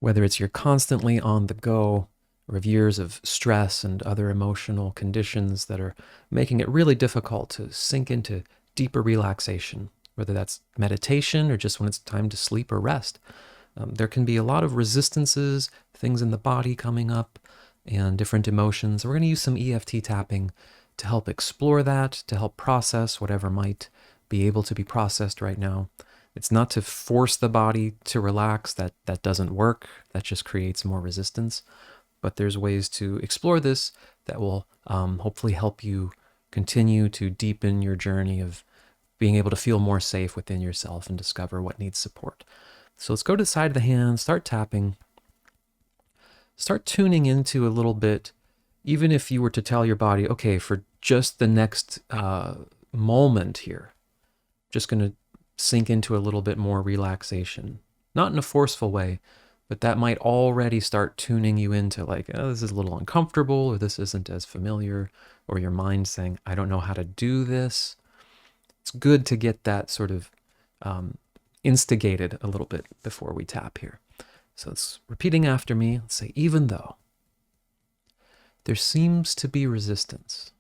Whether it's you're constantly on the go, or of years of stress and other emotional conditions that are making it really difficult to sink into deeper relaxation, whether that's meditation or just when it's time to sleep or rest. There can be a lot of resistances, things in the body coming up, and different emotions. We're going to use some EFT tapping to help explore that, to help process whatever might be able to be processed right now. It's not to force the body to relax. That doesn't work. That just creates more resistance. But there's ways to explore this that will hopefully help you continue to deepen your journey of being able to feel more safe within yourself and discover what needs support. So let's go to the side of the hand, start tapping, start tuning into a little bit, even if you were to tell your body, okay, for just the next moment here, just going to sink into a little bit more relaxation. Not in a forceful way, but that might already start tuning you into like, oh, this is a little uncomfortable, or this isn't as familiar, or your mind saying, I don't know how to do this. It's good to get that sort of instigated a little bit before we tap here. So it's repeating after me. Let's say, even though there seems to be resistance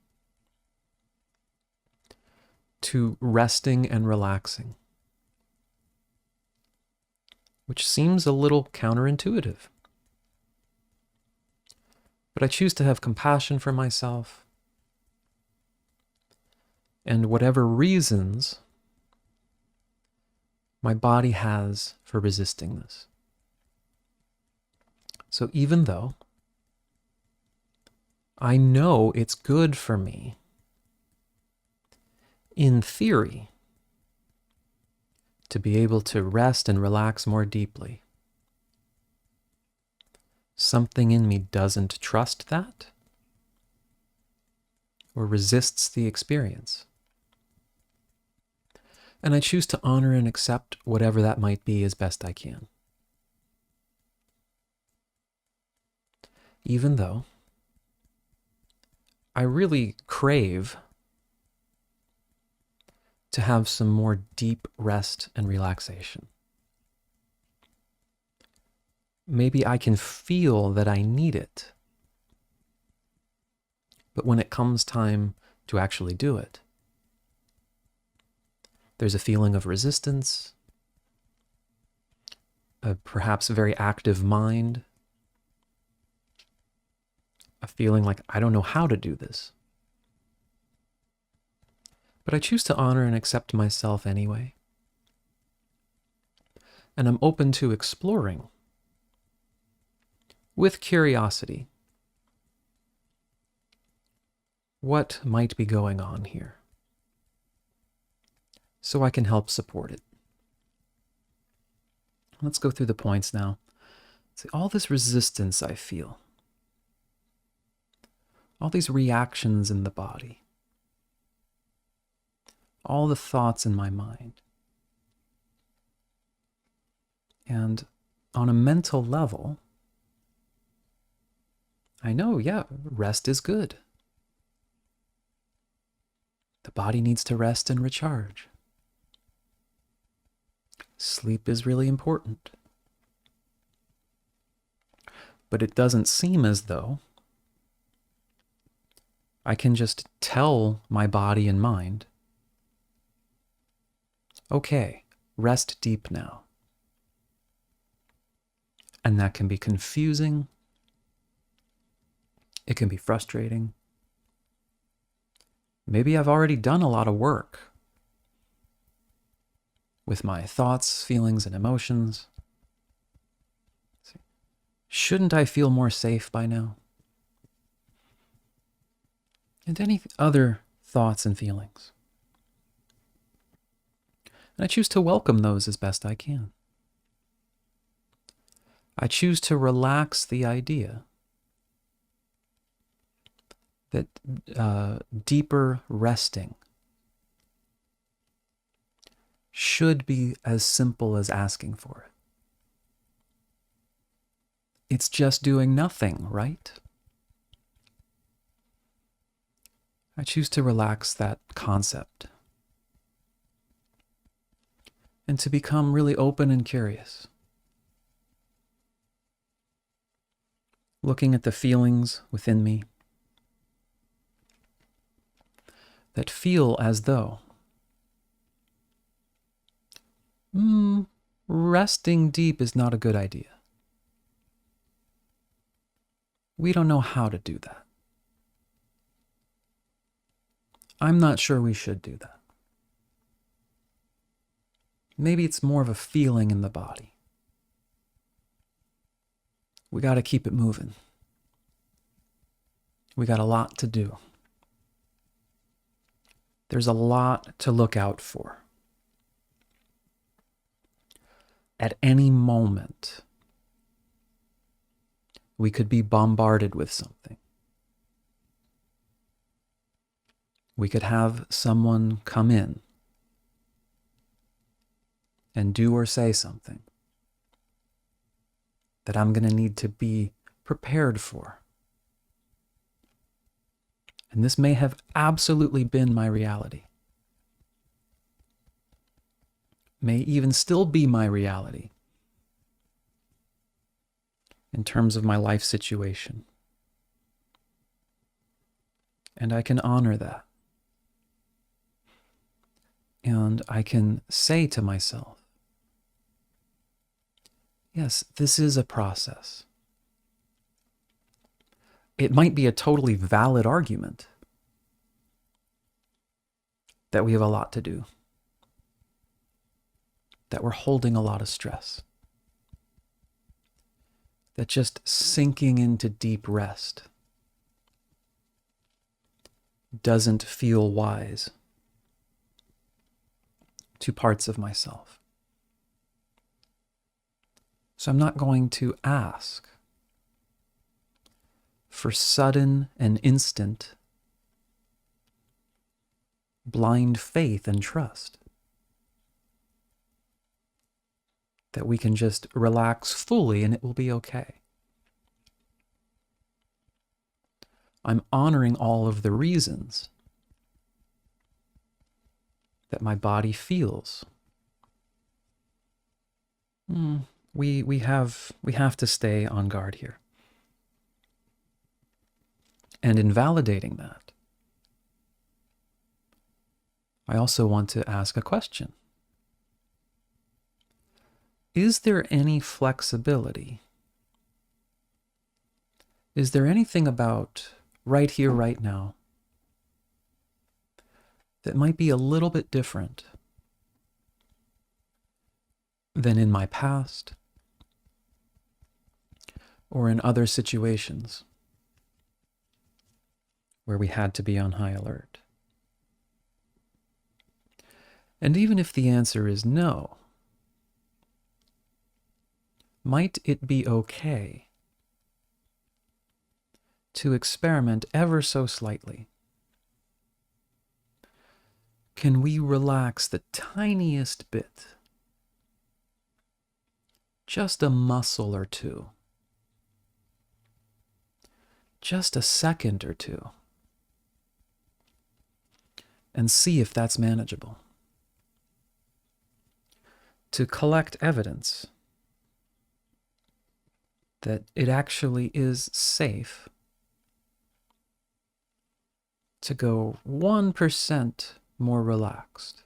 to resting and relaxing, which seems a little counterintuitive. But I choose to have compassion for myself, and whatever reasons my body has for resisting this. So even though I know it's good for me, in theory, to be able to rest and relax more deeply, something in me doesn't trust that or resists the experience. And I choose to honor and accept whatever that might be as best I can. Even though I really crave to have some more deep rest and relaxation. Maybe I can feel that I need it, but when it comes time to actually do it, there's a feeling of resistance, a perhaps very active mind, a feeling like I don't know how to do this. But I choose to honor and accept myself anyway. And I'm open to exploring with curiosity what might be going on here, so I can help support it. Let's go through the points now. See, all this resistance I feel, all these reactions in the body, all the thoughts in my mind. And on a mental level, I know, yeah, rest is good. The body needs to rest and recharge. Sleep is really important. But it doesn't seem as though I can just tell my body and mind, okay, rest deep now. And that can be confusing. It can be frustrating. Maybe I've already done a lot of work with my thoughts, feelings, and emotions. Shouldn't I feel more safe by now? And any other thoughts and feelings. And I choose to welcome those as best I can. I choose to relax the idea that deeper resting should be as simple as asking for it. It's just doing nothing, right? I choose to relax that concept and to become really open and curious. looking at the feelings within me that feel as though resting deep is not a good idea. We don't know how to do that. I'm not sure we should do that. Maybe it's more of a feeling in the body. We got to keep it moving. We got a lot to do. There's a lot to look out for. At any moment, we could be bombarded with something. We could have someone come in and do or say something that I'm going to need to be prepared for. And this may have absolutely been my reality. May even still be my reality in terms of my life situation. And I can honor that. And I can say to myself, yes, this is a process. It might be a totally valid argument that we have a lot to do, that we're holding a lot of stress, that just sinking into deep rest doesn't feel wise to parts of myself. So I'm not going to ask for sudden and instant blind faith and trust that we can just relax fully and it will be okay. I'm honoring all of the reasons that my body feels. We have to stay on guard here. And in validating that, I also want to ask a question. Is there any flexibility? Is there anything about right here, right now, that might be a little bit different than in my past or in other situations where we had to be on high alert? And even if the answer is no, might it be okay to experiment ever so slightly? Can we relax the tiniest bit? Just a muscle or two. Just a second or two. And see if that's manageable. To collect evidence that it actually is safe to go 1% more relaxed.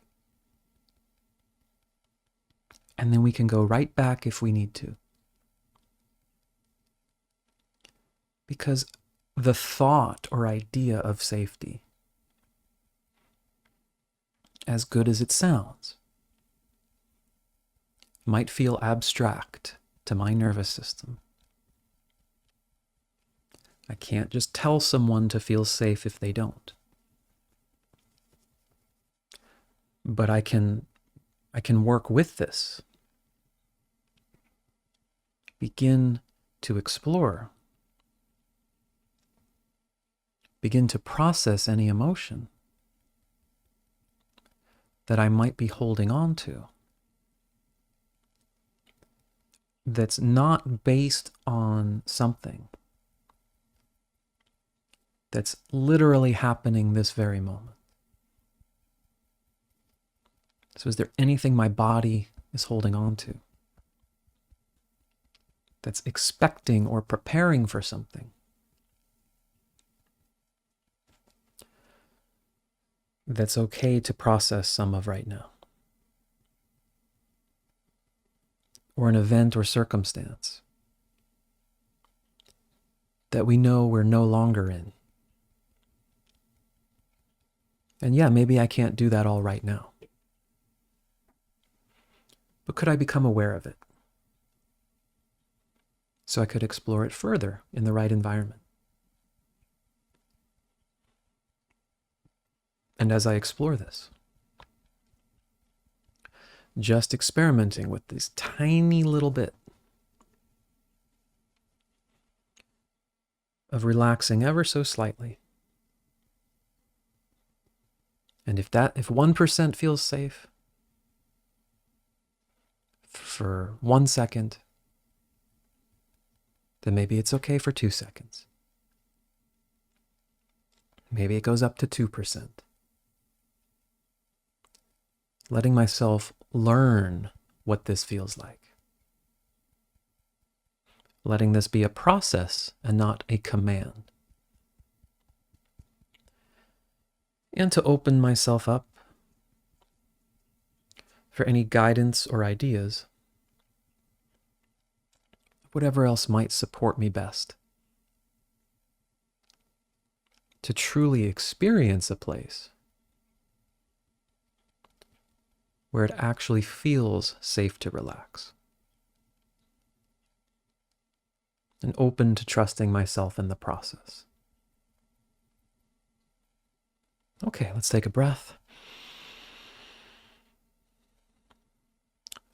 And then we can go right back if we need to. Because the thought or idea of safety, as good as it sounds, might feel abstract to my nervous system. I can't just tell someone to feel safe if they don't. But I can work with this. Begin to explore. Begin to process any emotion that I might be holding on to that's not based on something that's literally happening this very moment. So is there anything my body is holding on to that's expecting or preparing for something, that's okay to process some of right now, or an event or circumstance that we know we're no longer in. And yeah, maybe I can't do that all right now. But could I become aware of it so I could explore it further in the right environment? And as I explore this, just experimenting with this tiny little bit of relaxing ever so slightly. And if 1% feels safe for 1 second, then maybe it's okay for 2 seconds. Maybe it goes up to 2%. Letting myself learn what this feels like. Letting this be a process and not a command. And to open myself up for any guidance or ideas, whatever else might support me best. To truly experience a place where it actually feels safe to relax. And open to trusting myself in the process. Okay, let's take a breath.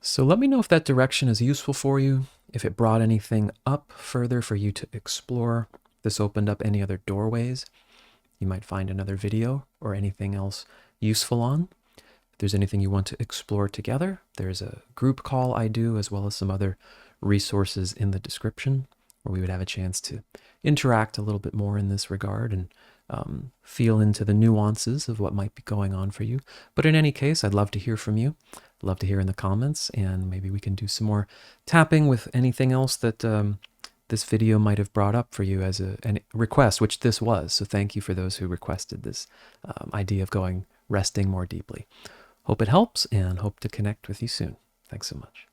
So let me know if that direction is useful for you, if it brought anything up further for you to explore. This opened up any other doorways you might find another video or anything else useful on. If there's anything you want to explore together, there's a group call I do, as well as some other resources in the description where we would have a chance to interact a little bit more in this regard and feel into the nuances of what might be going on for you. But in any case, I'd love to hear from you. I'd love to hear in the comments, and maybe we can do some more tapping with anything else that this video might have brought up for you as a request, which this was. So thank you for those who requested this idea of resting more deeply. Hope it helps, and hope to connect with you soon. Thanks so much.